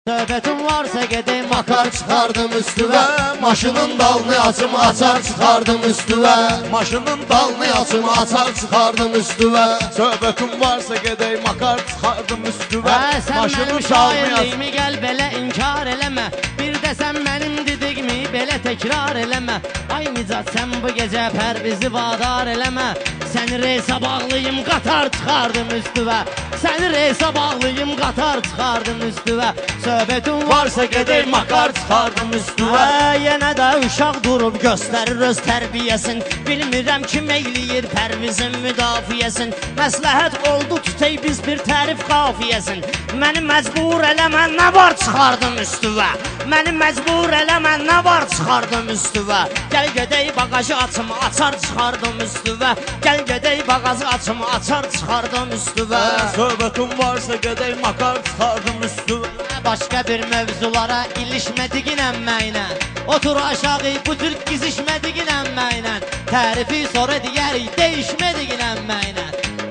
Söhbətim varsa gedeyim Makar çıxardım üstüvə, maşının dalını açım, açar çıxardım üstüvə. Maşının dalını açım, açar çıxardım üstüvə. Söhbətim varsa gedeyim, makar çıxardım üstüvə. Sən mənim şairliyimi gəl belə inkar eləmə. Bir də sən mənim dediyimi belə təkrar eləmə. Ay Nicat sən bu gecə pərvizi vadar eləmə. Səni reysa bağlayım, qatar çıxardım üstüvə. Səni reysa bağlayım, qatar çıxardım üstüvə. Söhbətim varsa gedeyim, makar çıxardım üstüvə. Yenə də uşaq durub göstərir öz tərbiyəsin. Bilmirəm kim eyləyir pərvizin müdafiəsin. Məsləhət oldu tutay biz bir tərif qafiyəsin. Məni məcbur eləmə, nə var çıxardım üstüvə. Məni məcbur eləmə, nə var çıxardım üstüvə. Gəl gedək bagajı açım, açar çıxardım üstüvə. Gəl gedək bagajı açım, açar çıxardım üstüvə. Söhbətim varsa gedək, makar çıxardım üstüvə. Başqa bir mövzulara ilişmədiyin əmməylə. Otur aşağı bu tür gizişmədiyin əmməylə. Tərifi sonra deyərik değişmədiyin əmməylə.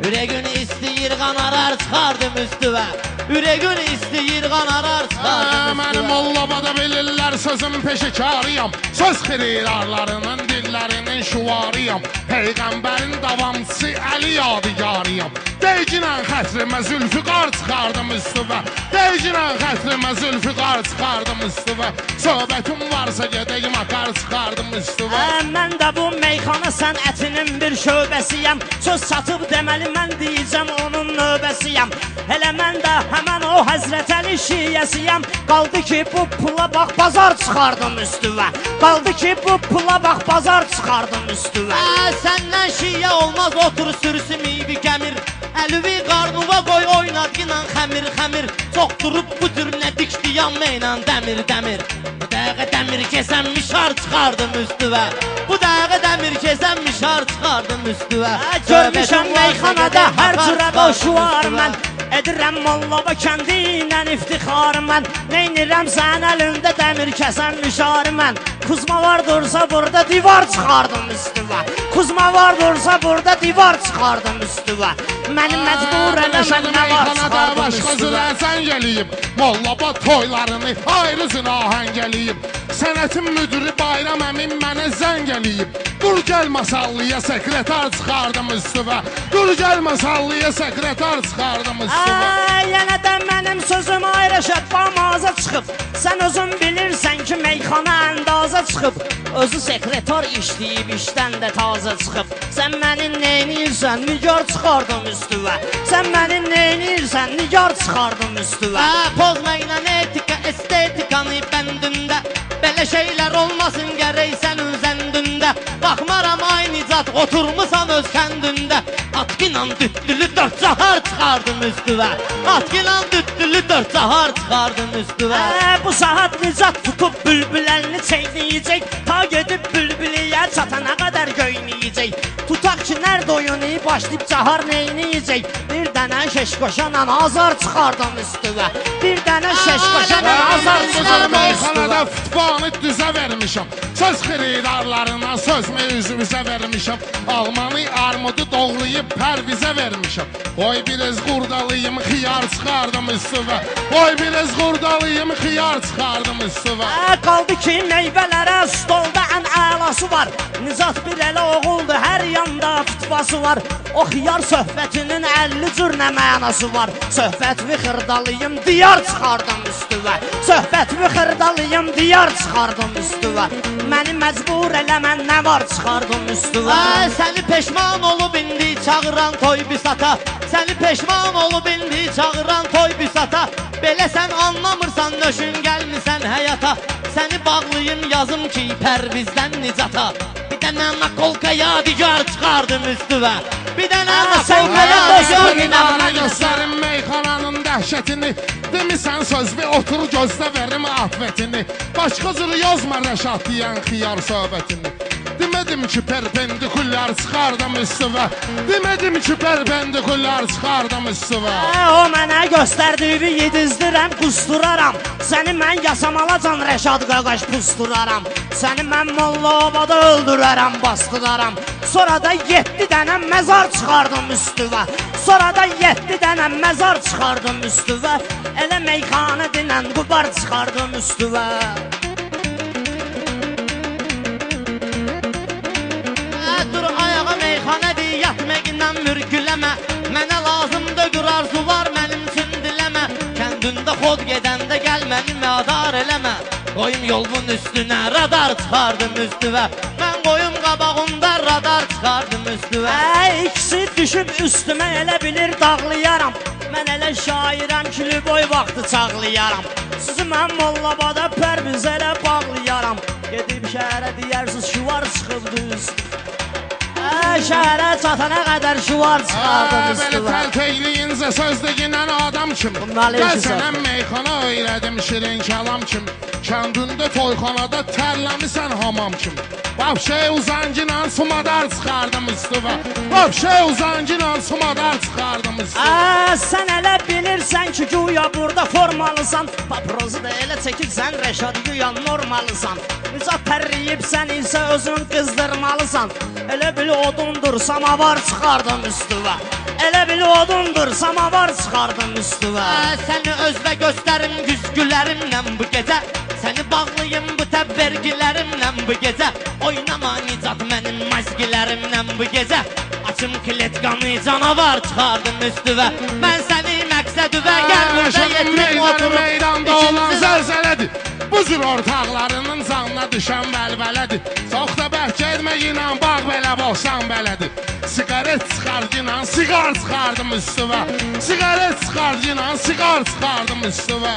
Ürəgün istəyir qanarar çıxardım üstüvə. Ürəgün istəyir qanarar çıxardım üstüvə. Mənim Mollabada bilirlər sözüm peşəkarıyam. Söz xiridarlarının dillərinin şuvarıyam. Peyğəmbərin davamçısı Əli yadigarıyam. Deyginən xətrimə zülfüqar çıxardım üstüvə. Deyginən xətrimə zülfüqar çıxardım üstüvə. Söhbətim varsa gedək makar çıxardım üstüvə. Mən də bu meyxana sənətinin bir şöbəsiyəm. Söz satıb deməli mən deyəcəm onun növbəsiyəm. Elə mən də həmən o Həzrət Əli şiyəsiyəm. Qaldı ki bu pula bax bazar çıxardım üstüvə. Qaldı ki bu pula bax bazar çıxardım üstüvə. Səndən şiyə olmaz otur sürüsümü bir gəmir. Əlvi qarnuva qoy oynat inan xəmir xəmir. Çox durub bu tür nə dikdiyam meynan dəmir dəmir. Bu dəqiqə dəmir kəsən mişar çıxardım üstüvə. Bu dəqiqə dəmir kəsən mişar çıxardım üstüvə. Görmüşəm meyxanada hər cürə boşu var mən. Edirəm Mollaba kəndi ilə iftixar mən. Neynirəm sən əlində dəmir kəsən mişar mən. Kuzma vardırsa burada divar çıxardım üstüvə. Kuzma vardırsa burada divar çıxardım üstüvə. Məni məcbur eləmən nə var çıxardım Başqa üstüvə. zürə zəng eləyib. Mollaba toylarını ayrı zinahəng eləyib. Sənətin müdürü Bayram əmin mənə zəng eləyib. Dur gəl masallıya sekretar çıxardım üstüvə. Dur gəl masallıya sekretar çıxardım üstüvə. Yenə də mənim sözüm ayrı şəbbamaza çıxıb. Sən özün bilirsən ki meyxanaəndaza çıxıb. Özü sekretar işləyib işdən də taza çıxıb. Sən məni neynirsən nigar çıxardım üstüvə. Sən məni neynirsən nigar çıxardım üstüvə. Pozma ilə etika estetikanı bəndində. Belə şeylər olmasın gərək sənin zəndündə. Baxmaram aynı zat oturmusan öz kəndündə. Atqinan düttülü dörd cahar çıxardım üstüvə. Atqinan düttülü dörd cahar çıxardım üstüvə. Bu saat Nicat tutub bülbüləlini çeynəyəcək. Ta gedib bülbüliyə çatana qədər göynəyəcək. Tutaq ki nərd oyunu başlayıb cahar neynəyəcək. Bir dənə şeşkoşanla azar çıxardım üstüvə. Bir dənə şeşkoşanla azar çıxardım Meyxanada üstüvə. futbanı düzə vermişəm. Söz xiridarlarına sözümü üzümüzə vermişəm. Almanı armudu doğrayıb pərvizə vermişəm. Qoy biraz qurdalıyım xiyar çıxardım üstüvə. Qoy biraz qurdalıyım xiyar çıxardım üstüvə. Qaldı ki meyvələrə stolda ən əlası var. Nicat bir elə oğuldu hər yanda tutvası var. O xiyar söhbətinin 50 cür nə mənası var. Söhbətvi xırdalıyım diyar çıxardım üstüvə. Söhbətvi xırdalıyım diyar çıxardım üstüvə. Məni məcbur eləmən nə var çıxardım üstüvə. Səni peşman olub indi çağıran toy bisata. Səni peşman olub indi çağıran toy bisata. Belə sən anlamırsan nöşün gəlmisən həyata. Səni bağlayım yazım ki pərvizdən nicata. Bir dənə nakolka yadigar çıxardım üstüvə. Bir dənə nakolka yadigar Göstərim meyxananın dəhşətini. Demisən söz bir otur gözdə verim afətini. Başqa cür yazma Rəşad deyən xiyar söhbətini. Demədim ki perpendikulyar çıxardım üstüvə. Demədim ki perpendikulyar çıxardım üstüvə. O mənə göstərdiyi yedizdirəm, qusturaram. Səni mən yasamalacan Rəşad qaqaş pusturaram. Səni mən Mollabada öldürərəm, bastıraram. Sonra da 7 dənə məzar çıxardım üstüvə. Sonra da 7 dənə məzar çıxardım üstüvə. Elə meyxanə dinən qubar çıxardım üstüvə. Dur ayağa meyxanədir, yatmaqla mürgüləmə. Mənə lazımdır qurarzular, mənim üçün diləmə. Kəndində xod gedəndə gəl mənim adar eləmə. Qoyum yolun üstünə radar çıxardım üstüvə. Mən qoyum qabağında radar çıxardım üstüvə. İkisi düşüb üstümə elə bilir dağlayaram. Mən elə şairəm ki boy vaxtı çağlayaram. Sizi mən Mollabada pərviz elə bağlayaram. Gedib şəhərə deyərsiz şuvar çıxıbdı üstüvə. Şəhərə çatana qədər şuvar çıxardım üstüvə. Belə tərteyliyincə sözdəginən adam kimi. Gəl sənə meyxana öyrədim şirin kəlam kimi. Kəndində toyxanada tərləmisən hamam kimi. Vapşe uzancıyla sumadar çıxardım üstüvə. Vapşe uzancıyla sumadar çıxardım üstüvə. Sən elə bilirsən ki güya burada formalısan. Paprozu da elə çəkirsən Rəşad güya normalısan. Nicat tərliyibsən isə özün qızdırmalısan. Elə bil odundur samavar çıxardım üstüvə. Elə bil odundur samavar çıxardım üstüvə. Səni özdə göstərim güzgülərimlə bu gecə. Səni bağlayım bu təbvergilərimlə bu gecə. Oynama Nicat mənim mazgilərimlə bu gecə. Açım kletqanı canavar çıxardım üstüvə. Mən səni məqsədüvə gəl burada yetirim oturup. Meydanda olan zəlzələdir. Bu cür ortaqlarının canına düşən bəlbələdir. Çox da bəhk etməklə bağ belə boğsan belədir. Sigaret çıxarcıyla sigar çıxardım üstüvə. Sigaret çıxarcıyla sigar çıxardım üstüvə.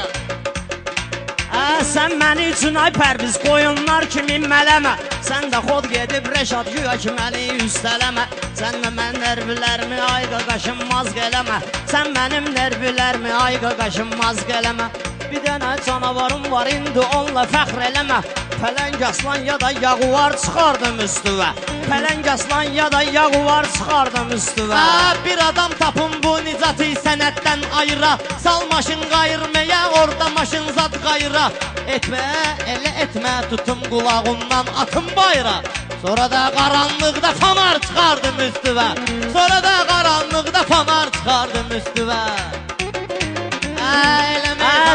Sən məni üçün ay pərviz qoyunlar kimi mələmə. Sən də xod gedib Rəşad güya ki məni üstələmə. Sən də mən nervlərimi ay qaqaşım mazq eləmə. Sən mənim nervlərimi ay qaqaşım mazq eləmə. Bir dənə canavarım var indi onunla fəxr eləmə. Pələng aslan ya da yaguvar çıxardım üstüvə. Pələng aslan ya da yaguvar çıxardım üstüvə. Bir adam tapın bu Nicatı sənətdən ayıra. Sal maşın qayırməyə orada maşın zad qayıra. Etmə, elə etmə tutum qulağından atım bayra. Sonra da qaranlıqda fanar çıxardım üstüvə. Sonra da qaranlıqda fanar çıxardım üstüvə.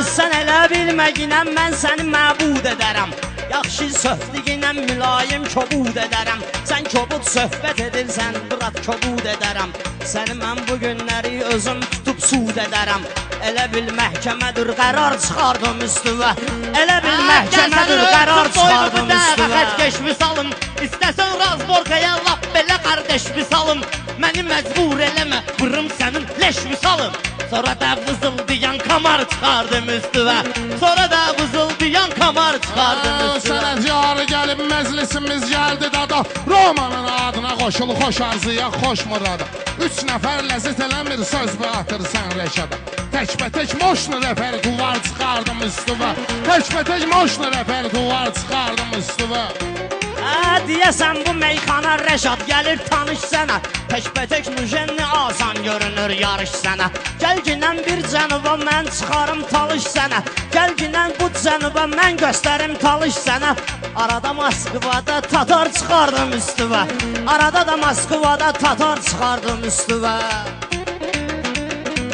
Sən elə bilməginə mən səni məbud edərəm. Yaxşı söhbətlə mülayim kobud edərəm. Sən kobud söhbət edirsən, bırat kobud edərəm. Səni mən bu günləri özüm tutub sud edərəm. Elə bil məhkəmədir qərar çıxardım üstüvə. Elə bil məhkəmədir qərar çıxardım üstüvə. Xət geçmiş alım, istəsən razborkaya lap belə qardeş misalım. Məni məcbur eləmə, bırım sənin leş misalım. Sonra da vızıldayan kamar çıxardım üstüvə. Sonra da vızıldayan kamar çıxardım üstüvə. Sənə ciyarı gəlib məclisimiz gəldi dada. Romanın adına qoşul xoş arzuya xoş murada. 3 nəfər ləzzət eləmir söz və atırsan Rəşada. Təkbətək moşnu repertuvar çıxardım üstüvə. Təkbətək moşnu repertuvar çıxardım üstüvə. Deyəsən bu meyxana Rəşad gəlir tanış sənə. Təkbətək müjenni asan görünür yarış sənə. Gəlginən bir cənuba mən çıxarım talış sənə. Gəlginən bu cənuba mən göstərim talış sənə. Arada Moskvada tatar çıxardım üstüvə. Arada da Moskvada tatar çıxardım üstüvə.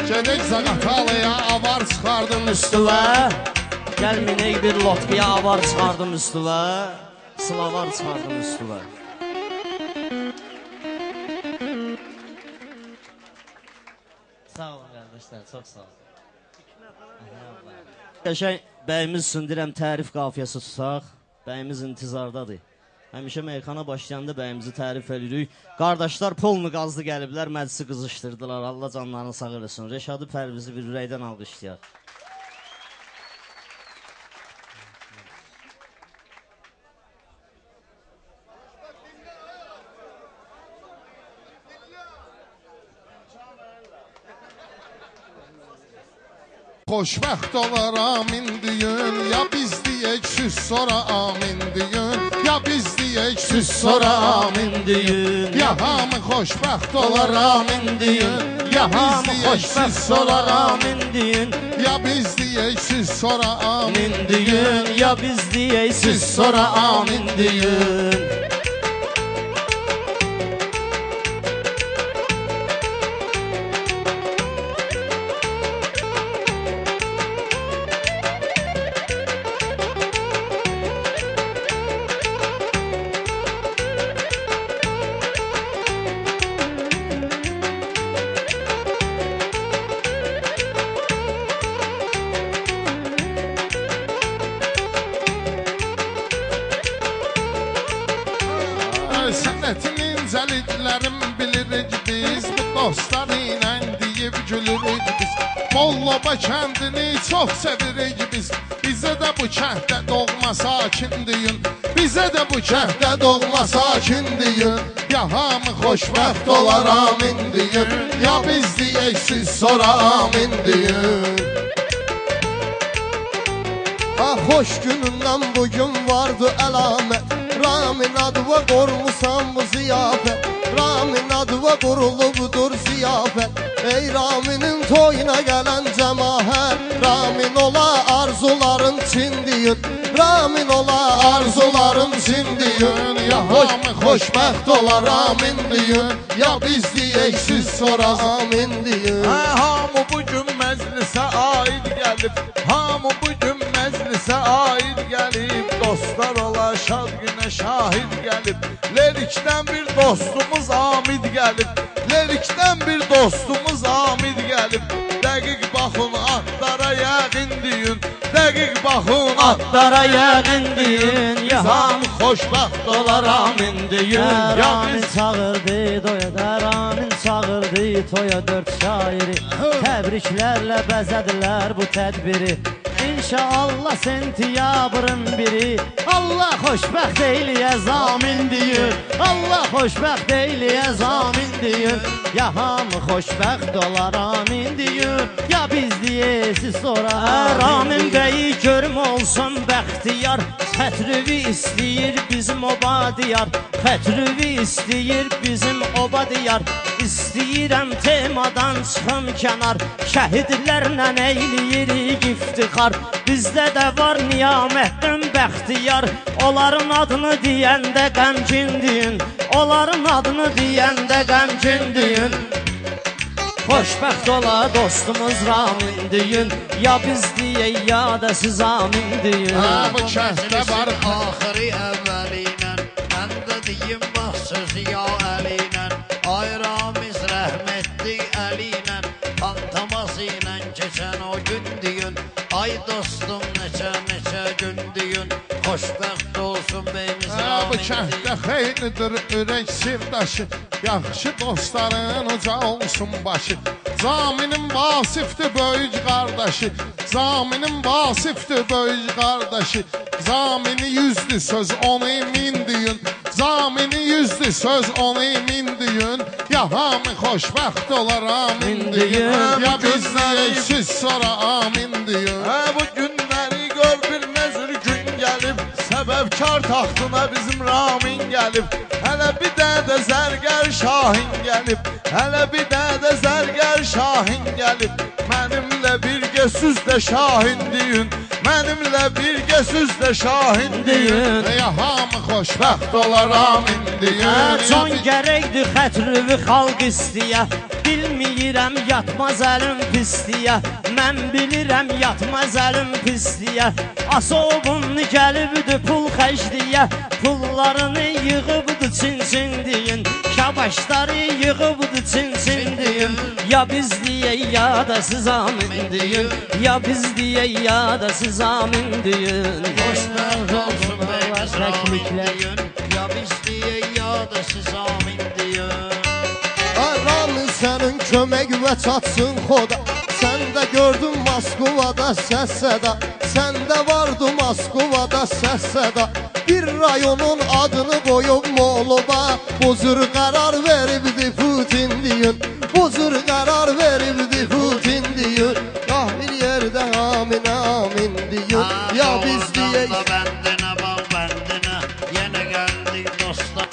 Gedək Zaqatalıya avar çıxardım üstüvə. Gəl minək bir lotqiya avar çıxardım üstüvə. Slavar çıxardım üstüvə. Sağ olun qardaşlar, çox sağ olun. Qəşəng bəyimiz üçün deyirəm tərif qafiyəsi tutaq. Bəyimiz intizardadır. Həmişə meyxana başlayanda bəyimizi tərif edirik. Qardaşlar polnu qazdı gəliblər, məclisi qızışdırdılar. Allah canlarını sağ eləsin. Rəşadı Pərvizi bir ürəkdən alqışlayaq. Xoşbəxt olar amin deyin. Ya biz deyək siz sonra amin deyin. Ya biz deyək siz sonra amin deyin. Ya hamı xoşbəxt olar amin deyin. Ya hamı xoşbəxt olar amin deyin. Ya biz deyək siz sonra amin deyin. Ya biz deyək siz sonra amin deyin. bildiklərim bilirik biz, bu dostlar ilə deyib gülürük biz. Mollaba kəndini çox sevirik biz, bizə də bu kənddə doğma sakin deyin, bizə də bu kənddə doğma sakin deyin. Ya hamı xoşbəxt olar amin deyin, ya biz deyək siz sonra amin deyin. Ah xoş günündən bugün vardı əlamət, Ramin adıva qormusan bu ziyafət, Ramin adıva qurulubdur ziyafət. Ey Raminin toyuna gələn cəmahət, Ramin ola arzuların çin deyin, Ramin ola arzuların çin deyin. Ya hamı xoşbəxt olar amin deyin, ya biz deyək siz sonra amin deyin. Hamı bugün məclisə aid gəlib, hamı bugün məclisə aid gəlib, dostlar ola şad günə şahid gəlib. Lerikdən bir dostumuz Amid gəlib, lerikdən bir dostumuz Amid gəlib. Dəqiq baxın atlara yəqin deyin, dəqiq baxın Atlara yəqin deyin, ya hamı xoşbəxt olar amin deyin. Ya Ramin biz çağırdı doyada, Ramin çağırdı toya dörd şairi, təbriklərlə bəzədilər bu tədbiri. İnşallah sentiyabrın biri, Allah xoşbəxt eyliyə zamin deyin, Allah xoşbəxt eyliyə zamin deyin. Ya hamı xoşbəxt olar amin deyin, ya biz deyəsiz sonra Ramin bəyi görüm olsun bəxtiyar, xətrivi istəyir bizim oba diyar, xətrivi istəyir bizim oba diyar. İstəyirəm temadan çıxım kənar, şəhidlərlə eyliyirik iftixar. Bizdə də var niyamətdən bəxtiyar, onların adını deyəndə qəmgin deyin, onların adını deyəndə qəmgin deyin. Xoşbəxt ola dostumuz Ramin deyin, ya biz deyək ya da siz amin deyin. Bu kənddə var Axırı əvvəlinə, mən də deyim bax sözü ya əlinə. Ay Ramiz rəhmətli əlinə, Fantaması ilə keçən o gün deyin. Ay dostum neçə gün deyin, xoşbəxt olsun beyimiz Bu Ramin kənddə deyin. xeylidir ürək sirdaşı, yaxşı dostların uca olsun başı. Zaminin Vasifdir böyük qardaşı, Zaminin Vasifdir böyük qardaşı. Zamini yüzdü söz onu min deyin, Zamini yüzdü söz onu min deyin. Ya hamı xoşbəxt olar amin deyin, ya biz deyək siz sonra amin deyin. bu günləri gör bilməz gün gəlib, səbəbkar taxtına bizim Ramin gəlib. Hələ bir də zərgər Şahin gəlib, hələ bir də zərgər Şahin gəlib. Mənimlə birgə süz də Şahin deyin, mənimlə birgə süz də Şahin deyin. Ya hamı xoşbəxt olar amin deyin. Son gərəkdir xətrivi xalq istəyə, bilmirəm yatmaz əlim pisliyə, mən bilirəm yatmaz əlim pisliyə. Asobunlu gəlibdir pul xəcliyə, pullarını yığıbdır çin-çin deyin, şabaşları yığıbdır çin-çin deyin. Ya biz deyək ya da siz amin deyin, ya biz deyək ya da siz amin deyin. Xoşbəxt olsun beyimiz Ramin deyin, ya biz deyək ya da siz amin deyin. Ay Ramin sənin kömək və çatsın xoda, sən də gördün Moskvada səs səda, səndə vardı Moskvada səs səda. Bir rayonun adını qoyub Molova, bu cür qərar veribdi Putin deyin, bu cür qərar veribdi Putin deyin. Ah bir yerdə amin amin deyin, ya biz deyək. Bəndinə bax bəndinə, yenə gəldik dostlar.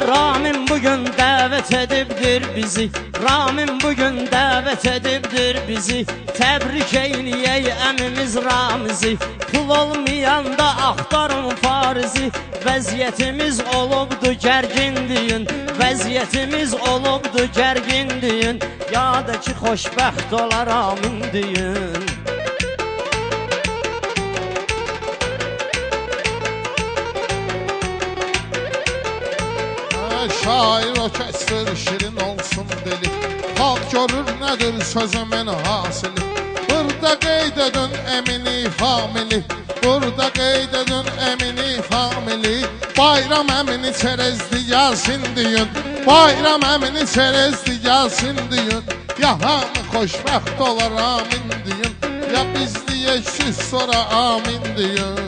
Ramin bugün dəvət edibdir bizi, Ramin bugün dəvət edibdir bizi. Təbrik eyləyək əmimiz Ramizi, pul olmayanda axtarın farizi. Vəziyyətimiz olubdu gərgin deyin, vəziyyətimiz olubdu gərgin deyin. Ya da ki xoşbəxt olar amin deyin. Şair o kəsdir şirin olsun dili, xalq görür nədir sözümün hasili. Burada qeyd edin emini hamili. Burada qeyd edin əmini famili. Bayram əmini çerezdi gelsin düyün. Bayram əmini çerezdi gelsin düyün. Ya hamı xoşbəxt olar amin düyün. Ya biz deyək siz sonra amin düyün.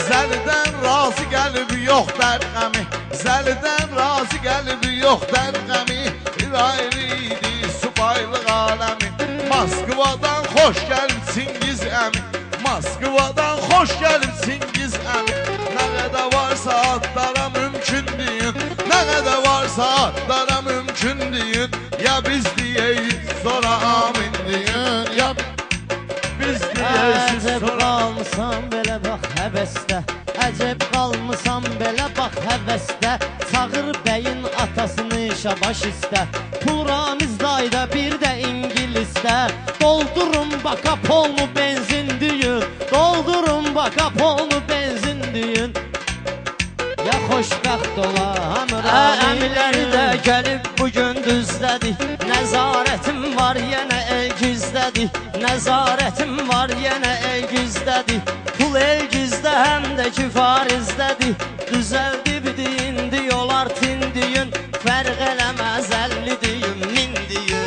Zəlidən razı gəlib yox dərqəmi. Zəlidən razı gəlib yox dərqəmi. İrayli idi subaylıq aləmi. Moskvadan xoş gəlib Çingiz əmi. Moskvadan xoş gəlib Çingiz əmi. Nə qədər varsa adlara mümkün deyin. Nə qədər varsa adlara mümkün deyin. Ya biz deyirik sonra amin deyin. Ya biz deyirik sonra qalmısan belə bax həvəsdə. Əcəb qalmısan belə bax həvəsdə. Çağır bəyin atasını şabaş istə. Pul Ramiz dayda bir də İngilisdə. Doldurun baka polmu benzin düyün. Doldurun baka polmu benzin düyün. Ya xoşbəxt ola əmiləri də gəlib bugün düzdədir. Nəzarətim var yenə el güzdədir. Nəzarətim var yenə el güzdədir. Pul el güzdə həm də ki farizdədir. Düzəldi bidindi yolar tindiyün. Fərq eləməz 50 düyün, 1000 düyün.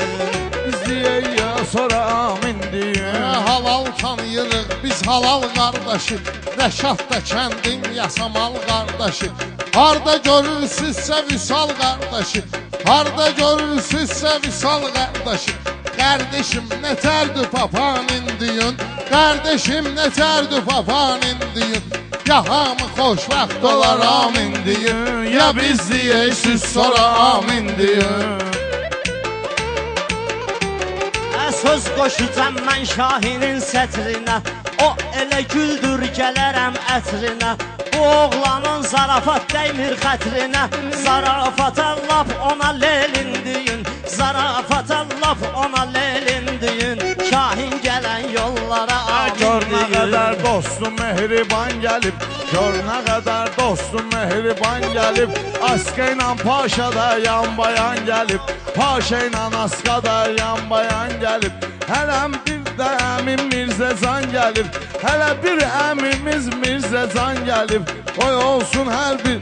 biz deyək ya sonra amin deyin. Halal tanıyırıq biz halal qardaşı. Rəşad da kəndin yasamal qardaşı. Harda görürsünüzsə vüsal qardaşı. Harda görürsünüzsə vüsal qardaşı. Qardeşim nətərdir papanin düyün. Qardeşim nətərdir papanin düyün. Ya hamı xoşbəxt olar amin deyin. Ya biz deyək siz sonra amin deyin. Söz qoşacam mən Şahinin sətrinə. O elə güldür gələrəm ətrinə. Bu oğlanın zarafat dəymir xətrinə. Zarafata laf ona lelin düyün. Zarafata laf ona lelin düyün. Şahin gələn yollara Gör amin nə düyün. qədər dostum mehriban gəlib. Gör nə qədər dostum mehriban gəlib. Aska ilə paşa da yan bayan gəlib. Paşa ilə aska da yan bayan gəlib. Hələm bir də əmim Mirzəcan gəlib. Hələ bir əmimiz Mirzəcan gəlib. Oy olsun hər bir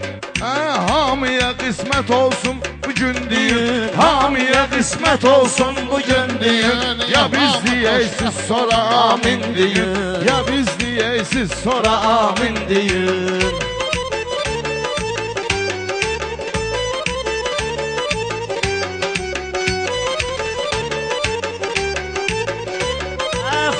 hamıya qismət olsun bu gün deyin. Hamıya qismət olsun bu gün deyin. Ya biz deyək siz sonra amin deyin. Ya biz deyək siz sonra amin deyin.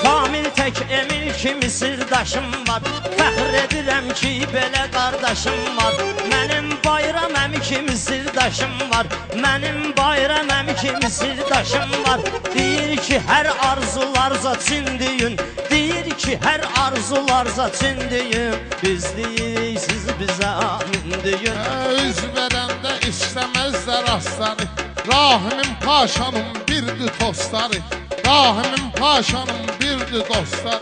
Famil tək Emil kimi sirdaşım var. Fəxr edirəm ki belə qardaşım var. Mənim Bayram əmi kimi sirdaşım var. Mənim Bayram əmi kimi sirdaşım var. Deyir ki hər arzularza Çin düyün. Deyir ki hər arzularza Çin düyün. Biz deyirik siz bizə amin düyün. Üz verəndə istəməzlər asları. Rahimin paşanın birdir tostları. Rahimin paşanın birdir dostlar.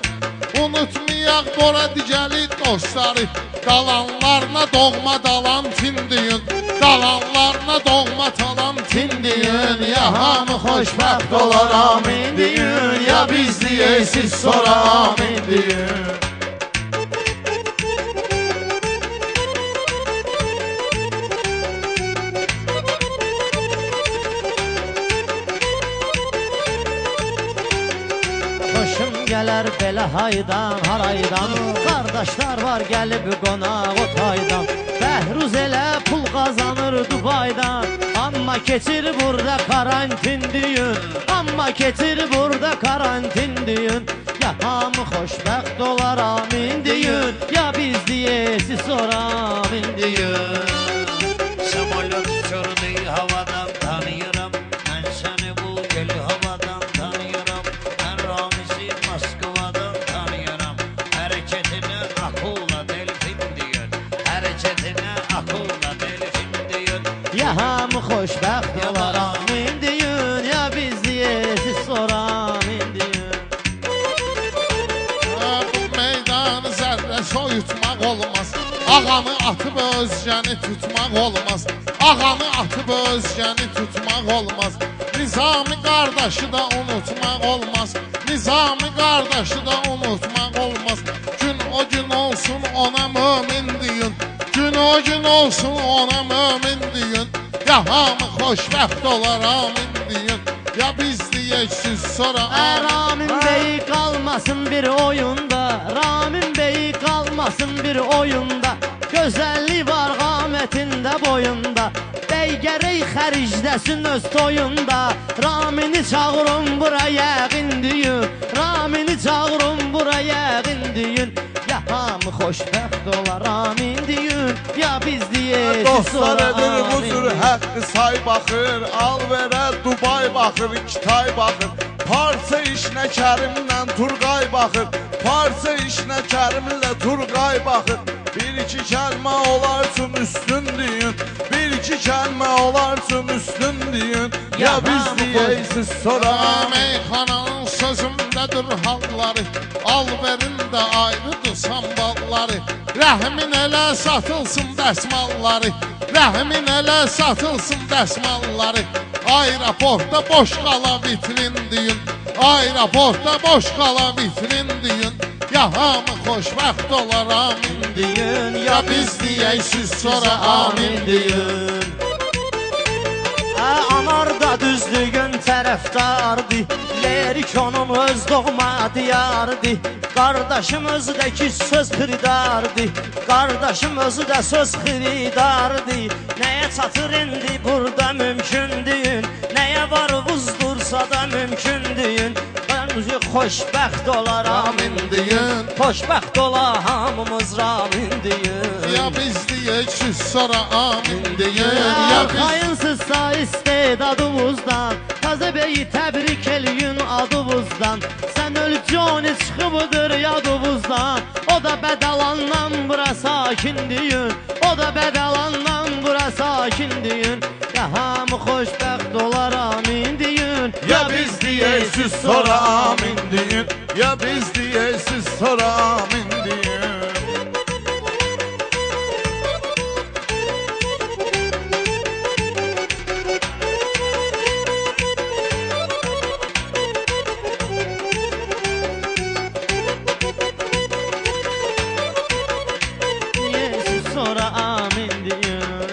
Unutmayaq bora digəli dostları. Qalanlarına doğma dalan tindiyün. Qalanlarına doğma talan tindiyün. Ya hamı xoşbəxt olar amin deyin. Ya biz deyək siz sonra amin deyin. Gələr belə haydan, haraydan. Qardaşlar var gəlib qonaq o taydan. Bəhruz elə pul qazanır Dubaydan. Amma keçir burada karantin düyün. Amma keçir burada karantin düyün. Ya hamı xoşbəxt olar amin düyün. Ya biz deyəsiz sonra amin düyün. Samolyot uçurdu havadan tanıyıram. Mən səni bu gölü havadan tanıyıram. Mən Ramiz'i Moskvadan tanıyıram. Hərəkətinə akulla delfin deyir. Hərəkətinə akulla delfin deyir. Ya hamı xoşbəxt olar amin düyün. Ya biz deyəsiz sonra amin düyün. Bu meydanı zərrə soyutmaq olmaz. Ağ Ağanı atıb özgəni tutmaq olmaz. Ağanı atıb özgəni tutmaq olmaz. Nizami qardaşı da unutmaq olmaz. Nizami qardaşı da unutmaq olmaz. Gün o gün olsun ona mömin deyin. Gün o gün olsun ona mömin deyin. Ya hamı xoşbəxt olar amin deyin. Ya biz deyək siz sonra amin. Ramin Bey qalmasın bir oyunda, Ramin Bey qalmasın bir oyunda. Gözəllik var qamətində boyunda. Bey gərək xəricdəsin öz toyunda. Ramini çağırın bura yəqin deyin. Ramini çağırın bura yəqin deyin. Ya hamı xoşbəxt olar amin deyin. Ya biz deyək Dostlar edir bu cür həqqi say baxır. Al verə Dubay baxır, İkitay baxır. Parça işinə Kərimlə Turqay baxır. Parça işinə Kərimlə Turqay baxır. Bir iki kəlmə olar üçün üstün deyin. Bir iki kəlmə olar üçün üstün deyin. Ya biz deyək siz sonra Meyxananın sözümdədir halları. Al verin də ayrıdır sambalları. Rəhmin elə satılsın dəsmalları. Rəhmin elə satılsın dəsmalları. Aeroportda boş qala vitrin deyin. Aeroportda boş qala vitrin deyin. Ya hamı xoşbəxt olar amin deyin. Ya biz deyək siz sonra amin deyin. Anarda düzlüğün tərəfdardı. Lerik onun öz doğma diyardı. Qardaşım özü də ki söz xiridardı. Qardaşım özü də söz xiridardı. Nəyə çatır indi burada mümkündür. Nəyə var vuzdursa da mümkündür. Xoşbəxt olar amin deyin. Xoşbəxt olar hamımız ramin deyin. Ya biz deyək siz sonra amin deyin. Ya biz Xayınsızsa istedadımızdan. Təzə beyi təbrik eləyin adımızdan. Sən ölçünü çıxıbıdır yadımızdan. O da bədalandan bura sakin deyin. O da bədalandan bura sakin deyin. Ya hamı xoşbəxt olar amin deyin. Ya biz deyək siz sonra amin deyin. Ya biz deyək siz sonra amin deyin. Siz sonra amin deyin.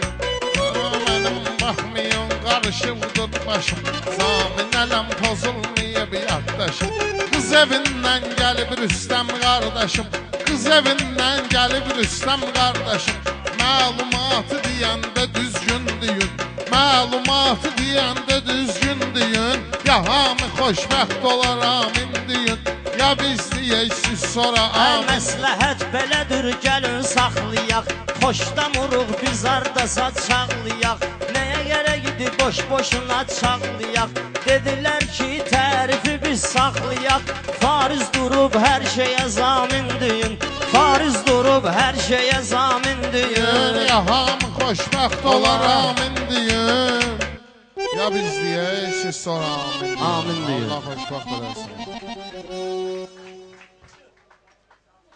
Mənim baxmayın qarışıqdır başım. Zamin ələm pozulmayıb yaddaşım. Qız evindən gəlib Rüstəm qardaşım. Qız evindən gəlib Rüstəm qardaşım. Məlumatı deyəndə düzgün deyin. Məlumatı deyəndə düzgün deyin. Ya hamı xoşbəxt olar amin deyin. Ya biz deyək siz sonra amin. Məsləhət belədir gəlin saxlayaq. Xoşdamuruq biz ardasa çağlayaq. Nəyə gərəkdir boş-boşuna çağlayaq. Dedilər ki tərifi biz saxlayaq. Fariz durub hər şeyə zamin deyin. Fariz durub hər şeyə zamin deyin. Ya hamı xoşbəxt olar amin deyin. Ya biz deyək siz sonra amin deyin. Amin deyin. Allah xoşbəxt eləsin.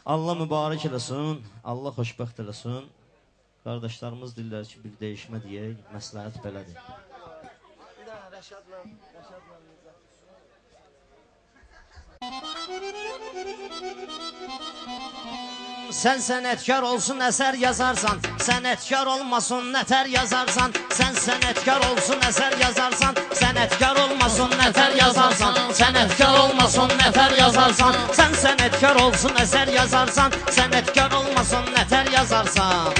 Allah mübarək eləsin, Allah xoşbəxt eləsin. Qardaşlarımız dillər ki, bir dəyişmə deyək, məsləhət belədir. Sən sənətkar olsun əsər yazarsan, sənətkar olmasın nətər yazarsan. Sən sənətkar olsun əsər yazarsan, sənətkar olmasın nətər yazarsan. Sənətkar olmasın nətər yazarsan. Sən sənətkar olsun əsər yazarsan, sənətkar olmasın nətər yazarsan.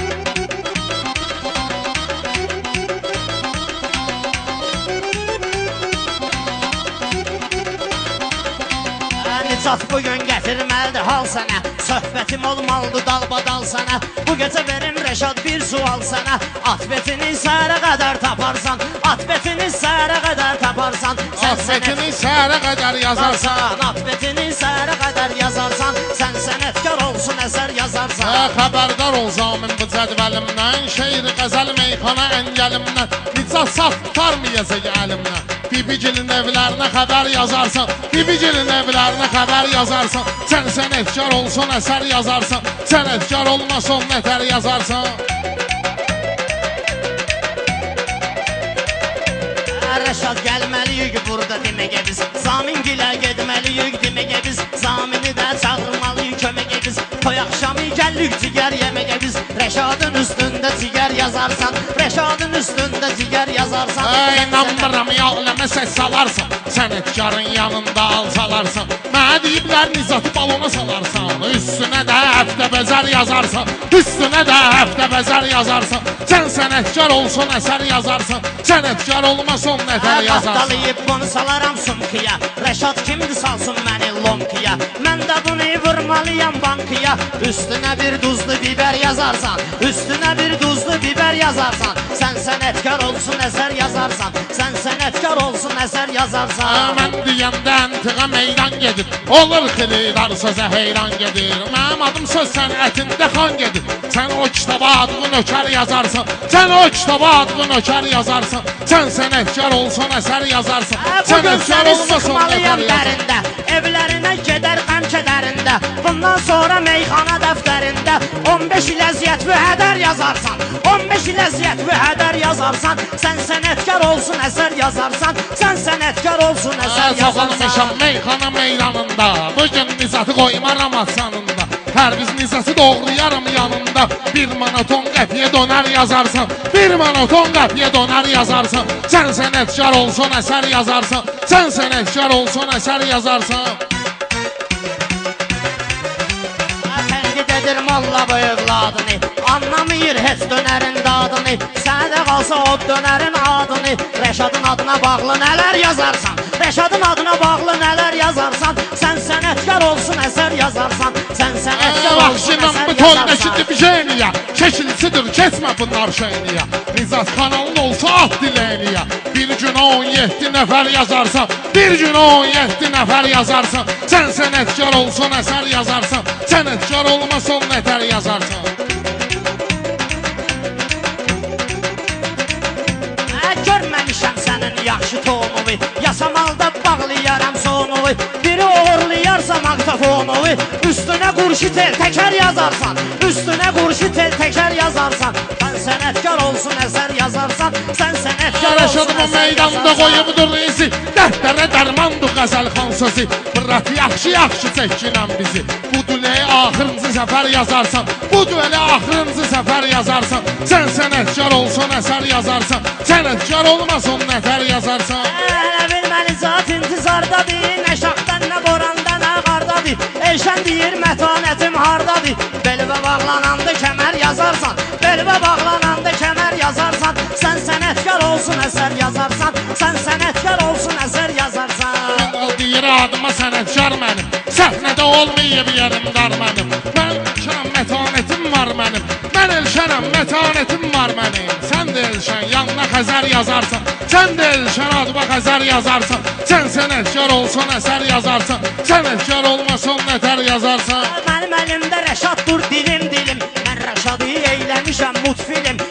Nicat bugün gətirməlidir hal sənə. Söhbətim olmalıdır dalbadal sənə. Bu gecə verim Rəşad bir sual sənə. Atbetini səhərə qədər taparsan. Atbetini səhərə qədər taparsan. Atbetini səhərə qədər yazarsan. Atbetini səhərə qədər yazarsan. Sən sənətkar olsun əsər yazarsan. Xəbərdar ol zamin bu cədvəlimdən. Şeir qəzəl meyxana əngəlimdən. Nicat saf tutarmayacaq əlimdən. Bibicilin evlərinə xəbər yazarsan, Bibicilin evlərinə xəbər yazarsan, sən sənətkar olsun əsər yazarsan, sənətkar olmason nətər yazarsan. Rəşad gəlməliyik burada deməgə biz, Zamin gilə gedməliyik deməgə biz, Zamini də çağırmalıyıq köməgə biz, toy axşamı gəllik cigər yeməgə biz, Rəşadın üstündə cigər yazarsan, Rəşadın üstündə cigər yazarsan. İnanmıram yağləmə səs salarsan, sənətkarın yanında alsalarsan, mənə deyiblər nizatı balona salarsan, üstünə də həftə bəzər yazarsan, üstünə də həftə bəzər yazarsan, sən sənətkar olsun əsər yazarsan, sənətkar olmason nətər yazarsan. Qahtalayıb bunu salaram sumkiya, Rəşad kimdir salsın məni lomkiya, mən də bunu vurmalıyam bankıya, üstünə bir duzlu biber yazarsan, üstünə bir duzlu biber yazarsan, sən sənətkar olsun əsər yazarsan, sən sənətkar olsun əsər yazarsan. Mən deyəndə əntiqə meydan gedir, olur xilidar sözə heyran gedir, mənim adım söz sənətində xan gedir, sən o kitaba adlı nökər yazarsan, sən o kitaba adlı nökər yazarsan, sən sənətkar olsun əsər yazarsan, sənətkar olmason nətər yazarsan. Evlərinə gedər qəm kədərində, bundan sonra meyxana dəftərində 15 il əziyyət və hədər yazarsan, 15 il əziyyət və hədər yazarsan, sən sənətkar olsun əsər yazarsan, sən sənətkar olsun əsər yazarsan. Saxalmışam meyxana meydanında, bugün nizatı qoymaram asanında, hər biz nizatı doğrayarım yanında, bir manaton qəpiyə dönər yazarsan, bir manaton qəpiyə dönər yazarsan, sən sənətkar olsun əsər yazarsan, sən sənətkar olsun əsər yazarsan. Tənqid edir molla bu evladını, anlamayır heç dönərin dadını, sənə də qalsa o dönərin adını, Rəşadın adına bağlı nələr yazarsan, Rəşadın adına bağlı nələr yazarsan, sən sənətkar olsun əsər yazarsan, sən sənətkar olsun əsər yazarsan. Bu toydakı bir şeyniyə, şəkilsidir, keçmə bunlar şeyniyə, Nizat kanalın olsa at diləyniyə, bir gün 17 nəfər yazarsan, bir gün 17 nəfər yazarsan, sən sənətkar olsun əsər yazarsan, sənətkar olmason nətər yazarsan. Görməmişəm sənin yaxşı tonuvu, yasamalda bağlayaram sonuvu, biri uğurlayarsa maktafonu, üstünə qurşu tel təkər yazarsan, üstünə qurşu tel təkər yazarsan, sən sənətkar olsun əsər yazarsan, sən sənətkar olsun əsər Rəşadımı yazarsan. meydanda qoyubdur izi, dəftərə dərmandır qəzəlxan sözü, bırat yaxşı çəkinən bizi, bu düləyə axırıncı səfər yazarsan, bu düləyə axırıncı səfər yazarsan, sən sənətkar olsun əsər yazarsan, sənətkar olmason nətər yazarsan. Hələ bilməli zat intizardadır, nə şaxdan, nə borandan, nə qardadır, Elşən deyir mətanətim hardadır, belvə bağlananda kəmər yazarsan, belvə bağlananda kəmər yazarsan, sən sənətkar olsun əsər yazarsan, sən sənətkar olsun əsər yazarsan. Deyir adıma sənətkar mənim, səhnədə olmayıb yerim dar mənim, mən Elşənəm mətanətim var mənim, mən Elşənəm mətanətim var mənim, sən də Elşən yanına xəzər yazarsan, sən də Elşən adıma xəzər yazarsan, sən sənətkar olsun əsər yazarsan, sənətkar olmason nətər yazarsan. Mənim əlimdə Rəşad dur dilim, mən Rəşadı eyləmişəm mutfilim,